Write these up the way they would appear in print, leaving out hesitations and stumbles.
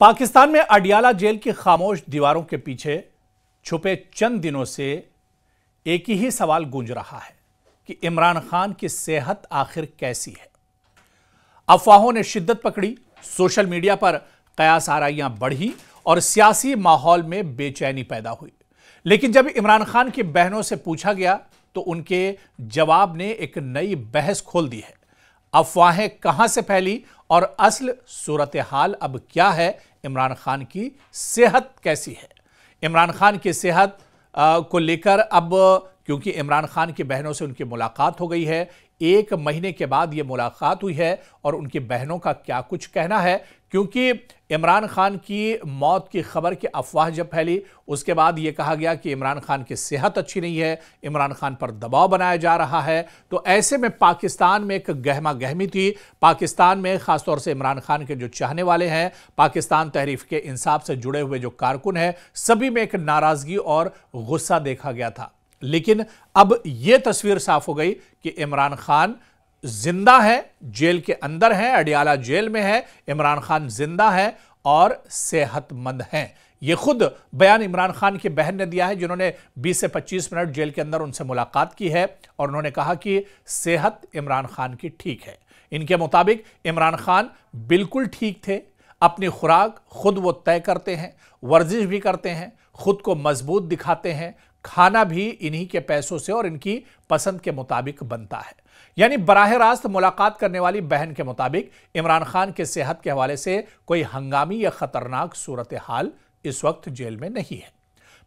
पाकिस्तान में अडियाला जेल की खामोश दीवारों के पीछे छुपे चंद दिनों से एक ही सवाल गूंज रहा है कि इमरान खान की सेहत आखिर कैसी है। अफवाहों ने शिद्दत पकड़ी, सोशल मीडिया पर कयास आराइयां बढ़ी और सियासी माहौल में बेचैनी पैदा हुई। लेकिन जब इमरान खान की बहनों से पूछा गया तो उनके जवाब ने एक नई बहस खोल दी है। अफवाहें कहां से फैली और असल सूरत हाल अब क्या है, इमरान खान की सेहत कैसी है। इमरान खान की सेहत को लेकर अब क्योंकि इमरान खान की बहनों से उनकी मुलाकात हो गई है, 1 महीने के बाद यह मुलाकात हुई है और उनकी बहनों का क्या कुछ कहना है, क्योंकि इमरान खान की मौत की खबर की अफवाह जब फैली उसके बाद यह कहा गया कि इमरान खान की सेहत अच्छी नहीं है, इमरान खान पर दबाव बनाया जा रहा है। तो ऐसे में पाकिस्तान में एक गहमा गहमी थी। पाकिस्तान में खासतौर से इमरान खान के जो चाहने वाले हैं, पाकिस्तान तहरीक इंसाफ से जुड़े हुए जो कारकुन हैं, सभी में एक नाराजगी और गुस्सा देखा गया था। लेकिन अब यह तस्वीर साफ हो गई कि इमरान खान जिंदा है, जेल के अंदर है, अडियाला जेल में है। इमरान खान जिंदा है और सेहतमंद हैं। यह खुद बयान इमरान खान की बहन ने दिया है, जिन्होंने 20 से 25 मिनट जेल के अंदर उनसे मुलाकात की है और उन्होंने कहा कि सेहत इमरान खान की ठीक है। इनके मुताबिक इमरान खान बिल्कुल ठीक थे, अपनी खुराक खुद वो तय करते हैं, वर्जिश भी करते हैं, खुद को मजबूत दिखाते हैं, खाना भी इन्हीं के पैसों से और इनकी पसंद के मुताबिक बनता है। यानी बराह रास्त मुलाकात करने वाली बहन के मुताबिक इमरान खान के सेहत के हवाले से कोई हंगामी या खतरनाक सूरत हाल इस वक्त जेल में नहीं है।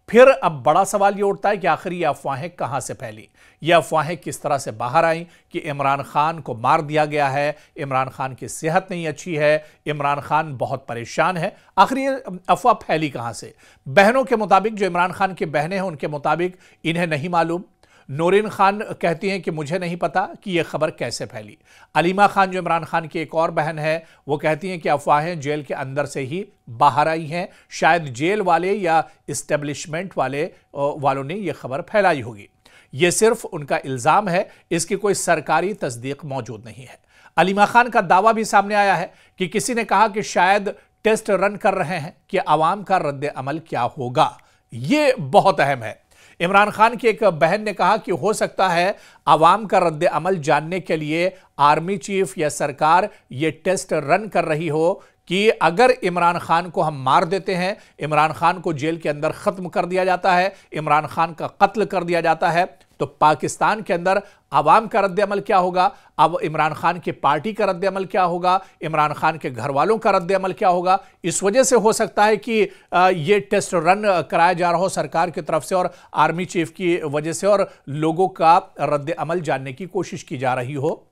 फिर अब बड़ा सवाल यह उठता है कि आखिर ये अफवाहें कहां से फैली, ये अफवाहें किस तरह से बाहर आईं कि इमरान खान को मार दिया गया है, इमरान खान की सेहत नहीं अच्छी है, इमरान खान बहुत परेशान है। आखिर ये अफवाह फैली कहां से? बहनों के मुताबिक, जो इमरान खान की बहनें हैं उनके मुताबिक इन्हें नहीं मालूम। नूरीन खान कहती हैं कि मुझे नहीं पता कि यह खबर कैसे फैली। अलीमा खान जो इमरान खान की एक और बहन है, वो कहती हैं कि अफवाहें जेल के अंदर से ही बाहर आई हैं, शायद जेल वाले या इस्टेब्लिशमेंट वालों ने यह खबर फैलाई होगी। यह सिर्फ उनका इल्जाम है, इसकी कोई सरकारी तस्दीक मौजूद नहीं है। अलीमा खान का दावा भी सामने आया है कि किसी ने कहा कि शायद टेस्ट रन कर रहे हैं कि अवाम का रद्द अमल क्या होगा। यह बहुत अहम है। इमरान खान की एक बहन ने कहा कि हो सकता है अवाम का रद्द अमल जानने के लिए आर्मी चीफ या सरकार ये टेस्ट रन कर रही हो कि अगर इमरान खान को हम मार देते हैं, इमरान खान को जेल के अंदर ख़त्म कर दिया जाता है, इमरान खान का कत्ल कर दिया जाता है, तो पाकिस्तान के अंदर अवाम का रद्द अमल क्या होगा, अब इमरान खान की पार्टी का रद्द अमल क्या होगा, इमरान खान के घर वालों का रद्द अमल क्या होगा। इस वजह से हो सकता है कि ये टेस्ट रन कराया जा रहा हो सरकार की तरफ से और आर्मी चीफ की वजह से और लोगों का रद्द अमल जानने की कोशिश की जा रही हो।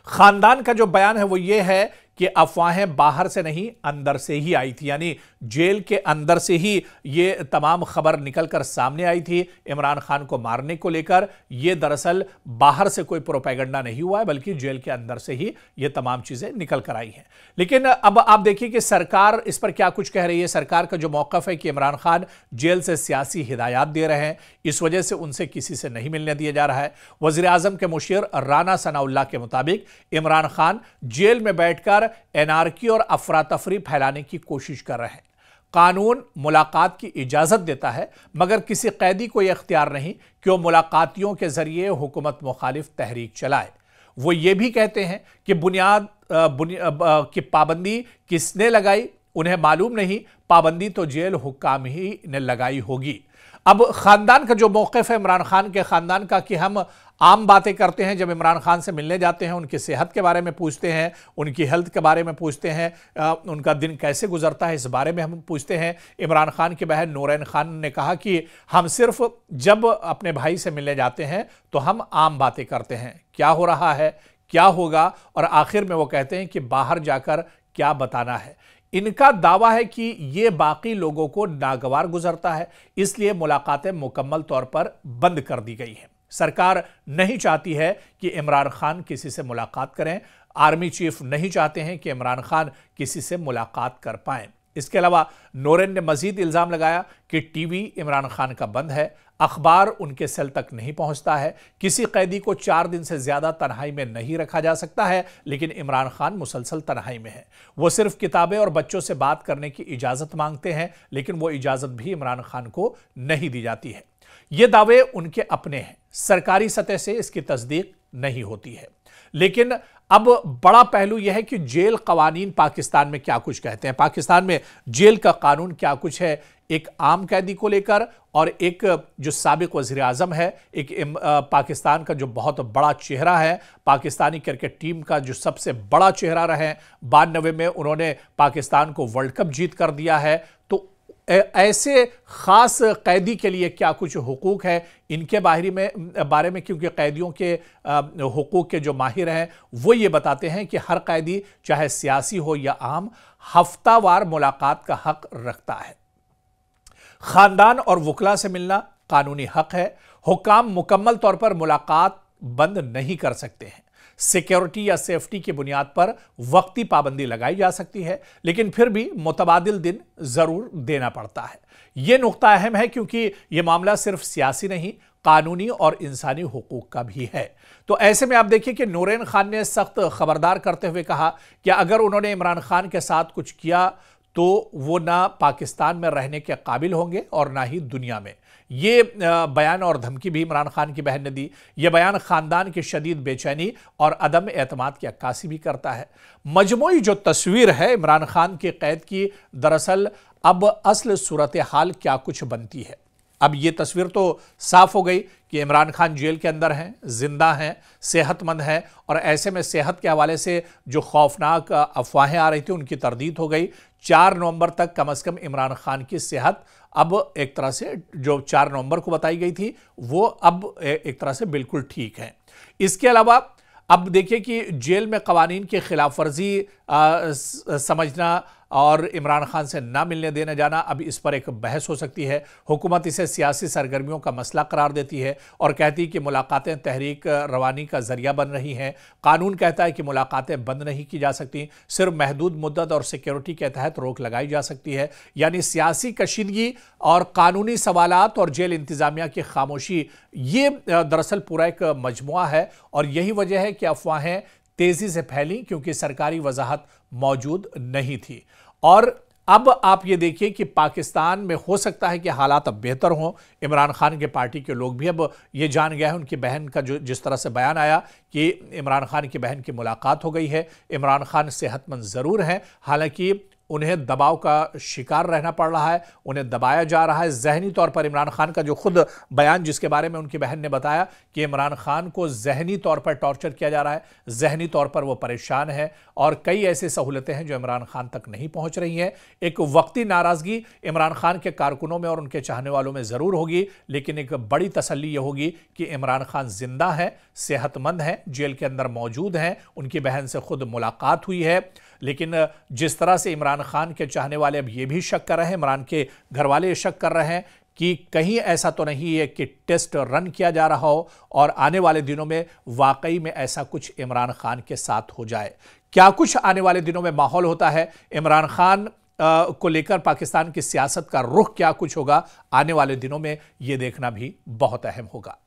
खानदान का जो बयान है वो ये है कि अफवाहें बाहर से नहीं अंदर से ही आई थी, यानी जेल के अंदर से ही ये तमाम खबर निकलकर सामने आई थी इमरान खान को मारने को लेकर। ये दरअसल बाहर से कोई प्रोपेगेंडा नहीं हुआ है, बल्कि जेल के अंदर से ही ये तमाम चीजें निकल कर आई हैं। लेकिन अब आप देखिए कि सरकार इस पर क्या कुछ कह रही है। सरकार का जो मौकफ है कि इमरान खान जेल से सियासी हिदायत दे रहे हैं, इस वजह से उनसे किसी से नहीं मिलने दिया जा रहा है। वजीर आजम के मुशीर राना सनाउल्लाह के मुताबिक इमरान खान जेल में बैठकर एनार्की और अफरा तफरी फैलाने की कोशिश कर रहे हैं। कानून मुलाकात की इजाजत देता है, मगर किसी कैदी को यह इख्तियार नहीं कि वो मुलाकातियों के जरिए हुकूमत मुखालिफ तहरीक चलाए। वो ये भी कहते हैं कि बुनियाद की पाबंदी किसने लगाई उन्हें मालूम नहीं, पाबंदी तो जेल हुक्काम ही ने लगाई होगी। अब खानदान का जो मौक़िफ़ है इमरान खान के खानदान का कि हम आम बातें करते हैं, जब इमरान खान से मिलने जाते हैं उनकी सेहत के बारे में पूछते हैं, उनकी हेल्थ के बारे में पूछते हैं, उनका दिन कैसे गुजरता है इस बारे में हम पूछते हैं। इमरान खान की बहन नूरैन खान ने कहा कि हम सिर्फ जब अपने भाई से मिलने जाते हैं तो हम आम बातें करते हैं, क्या हो रहा है, क्या होगा, और आखिर में वो कहते हैं कि बाहर जाकर क्या बताना है। इनका दावा है कि यह बाकी लोगों को नागवार गुजरता है, इसलिए मुलाकातें मुकम्मल तौर पर बंद कर दी गई हैं। सरकार नहीं चाहती है कि इमरान खान किसी से मुलाकात करें, आर्मी चीफ नहीं चाहते हैं कि इमरान खान किसी से मुलाकात कर पाएं। इसके अलावा नूरैन ने मजीद इल्जाम लगाया कि टीवी इमरान खान का बंद है, अखबार उनके सेल तक नहीं पहुंचता है, किसी कैदी को 4 दिन से ज्यादा तन्हाई में नहीं रखा जा सकता है, लेकिन इमरान खान मुसलसल तन्हाई में है। वो सिर्फ किताबें और बच्चों से बात करने की इजाजत मांगते हैं, लेकिन वो इजाजत भी इमरान खान को नहीं दी जाती है। ये दावे उनके अपने हैं, सरकारी सतह से इसकी तस्दीक नहीं होती है। लेकिन अब बड़ा पहलू यह है कि जेल कवानीन पाकिस्तान में क्या कुछ कहते हैं। पाकिस्तान में जेल का कानून क्या कुछ है, एक आम कैदी को लेकर और एक जो साबिक वज़ीर आज़म है, एक पाकिस्तान का जो बहुत बड़ा चेहरा है, पाकिस्तानी क्रिकेट टीम का जो सबसे बड़ा चेहरा रहे, 92 में उन्होंने पाकिस्तान को वर्ल्ड कप जीत कर दिया है। तो ऐसे खास कैदी के लिए क्या कुछ हुकूक है, इनके बारे में क्योंकि कैदियों के हुकूक के जो माहिर हैं वो ये बताते हैं कि हर कैदी चाहे सियासी हो या आम, हफ्तावार मुलाकात का हक रखता है। खानदान और वकला से मिलना कानूनी हक है। हुकाम मुकम्मल तौर पर मुलाकात बंद नहीं कर सकते हैं। सिक्योरिटी या सेफ्टी की बुनियाद पर वक्ती पाबंदी लगाई जा सकती है, लेकिन फिर भी मुतबादिल दिन जरूर देना पड़ता है। यह नुक्ता अहम है क्योंकि यह मामला सिर्फ सियासी नहीं, कानूनी और इंसानी हुकूक का भी है। तो ऐसे में आप देखिए कि नूरैन खान ने सख्त खबरदार करते हुए कहा कि अगर उन्होंने इमरान खान के साथ कुछ किया तो वो ना पाकिस्तान में रहने के काबिल होंगे और ना ही दुनिया में। ये बयान और धमकी भी इमरान खान की बहन ने दी। ये बयान खानदान की शदीद बेचैनी और अदम एतमाद की अक्कासी भी करता है। मजमूई जो तस्वीर है इमरान खान के कैद की, दरअसल अब असल सूरत हाल क्या कुछ बनती है। अब ये तस्वीर तो साफ हो गई कि इमरान खान जेल के अंदर हैं, जिंदा हैं, सेहतमंद हैं, और ऐसे में सेहत के हवाले से जो खौफनाक अफवाहें आ रही थी उनकी तरदीद हो गई। 4 नवंबर तक कम से कम इमरान खान की सेहत अब एक तरह से, जो 4 नवंबर को बताई गई थी, वो अब एक तरह से बिल्कुल ठीक है। इसके अलावा अब देखिए कि जेल में कवानीन की खिलाफ वर्जी समझना और इमरान खान से ना मिलने देने जाना, अब इस पर एक बहस हो सकती है। हुकूमत इसे सियासी सरगर्मियों का मसला करार देती है और कहती है कि मुलाकातें तहरीक रवानी का जरिया बन रही हैं। कानून कहता है कि मुलाकातें बंद नहीं की जा सकती, सिर्फ महदूद मुद्दत और सिक्योरिटी के तहत रोक लगाई जा सकती है। यानी सियासी कशीदगी और कानूनी सवालात और जेल इंतजामिया की खामोशी, ये दरअसल पूरा एक मजमुआ है। और यही वजह है कि अफवाहें तेजी से फैली क्योंकि सरकारी वजाहत मौजूद नहीं थी। और अब आप ये देखिए कि पाकिस्तान में हो सकता है कि हालात अब बेहतर हों। इमरान खान के पार्टी के लोग भी अब ये जान गए हैं, उनकी बहन का जो जिस तरह से बयान आया कि इमरान खान की बहन की मुलाकात हो गई है। इमरान खान सेहतमंद ज़रूर हैं, हालांकि उन्हें दबाव का शिकार रहना पड़ रहा है, उन्हें दबाया जा रहा है जहनी तौर पर। इमरान खान का जो खुद बयान जिसके बारे में उनकी बहन ने बताया कि इमरान खान को जहनी तौर पर टॉर्चर किया जा रहा है, जहनी तौर पर वो परेशान है और कई ऐसी सहूलतें हैं जो इमरान खान तक नहीं पहुंच रही हैं। एक वक्ती नाराज़गी इमरान खान के कारकुनों में और उनके चाहने वालों में ज़रूर होगी, लेकिन एक बड़ी तसल्ली ये होगी कि इमरान खान जिंदा है, सेहतमंद हैं, जेल के अंदर मौजूद हैं, उनकी बहन से खुद मुलाकात हुई है। लेकिन जिस तरह से इमरान खान के चाहने वाले अब ये भी शक कर रहे हैं, इमरान के घर वाले ये शक कर रहे हैं कि कहीं ऐसा तो नहीं है कि टेस्ट रन किया जा रहा हो और आने वाले दिनों में वाकई में ऐसा कुछ इमरान खान के साथ हो जाए। क्या कुछ आने वाले दिनों में माहौल होता है, इमरान खान को लेकर पाकिस्तान की सियासत का रुख क्या कुछ होगा, आने वाले दिनों में ये देखना भी बहुत अहम होगा।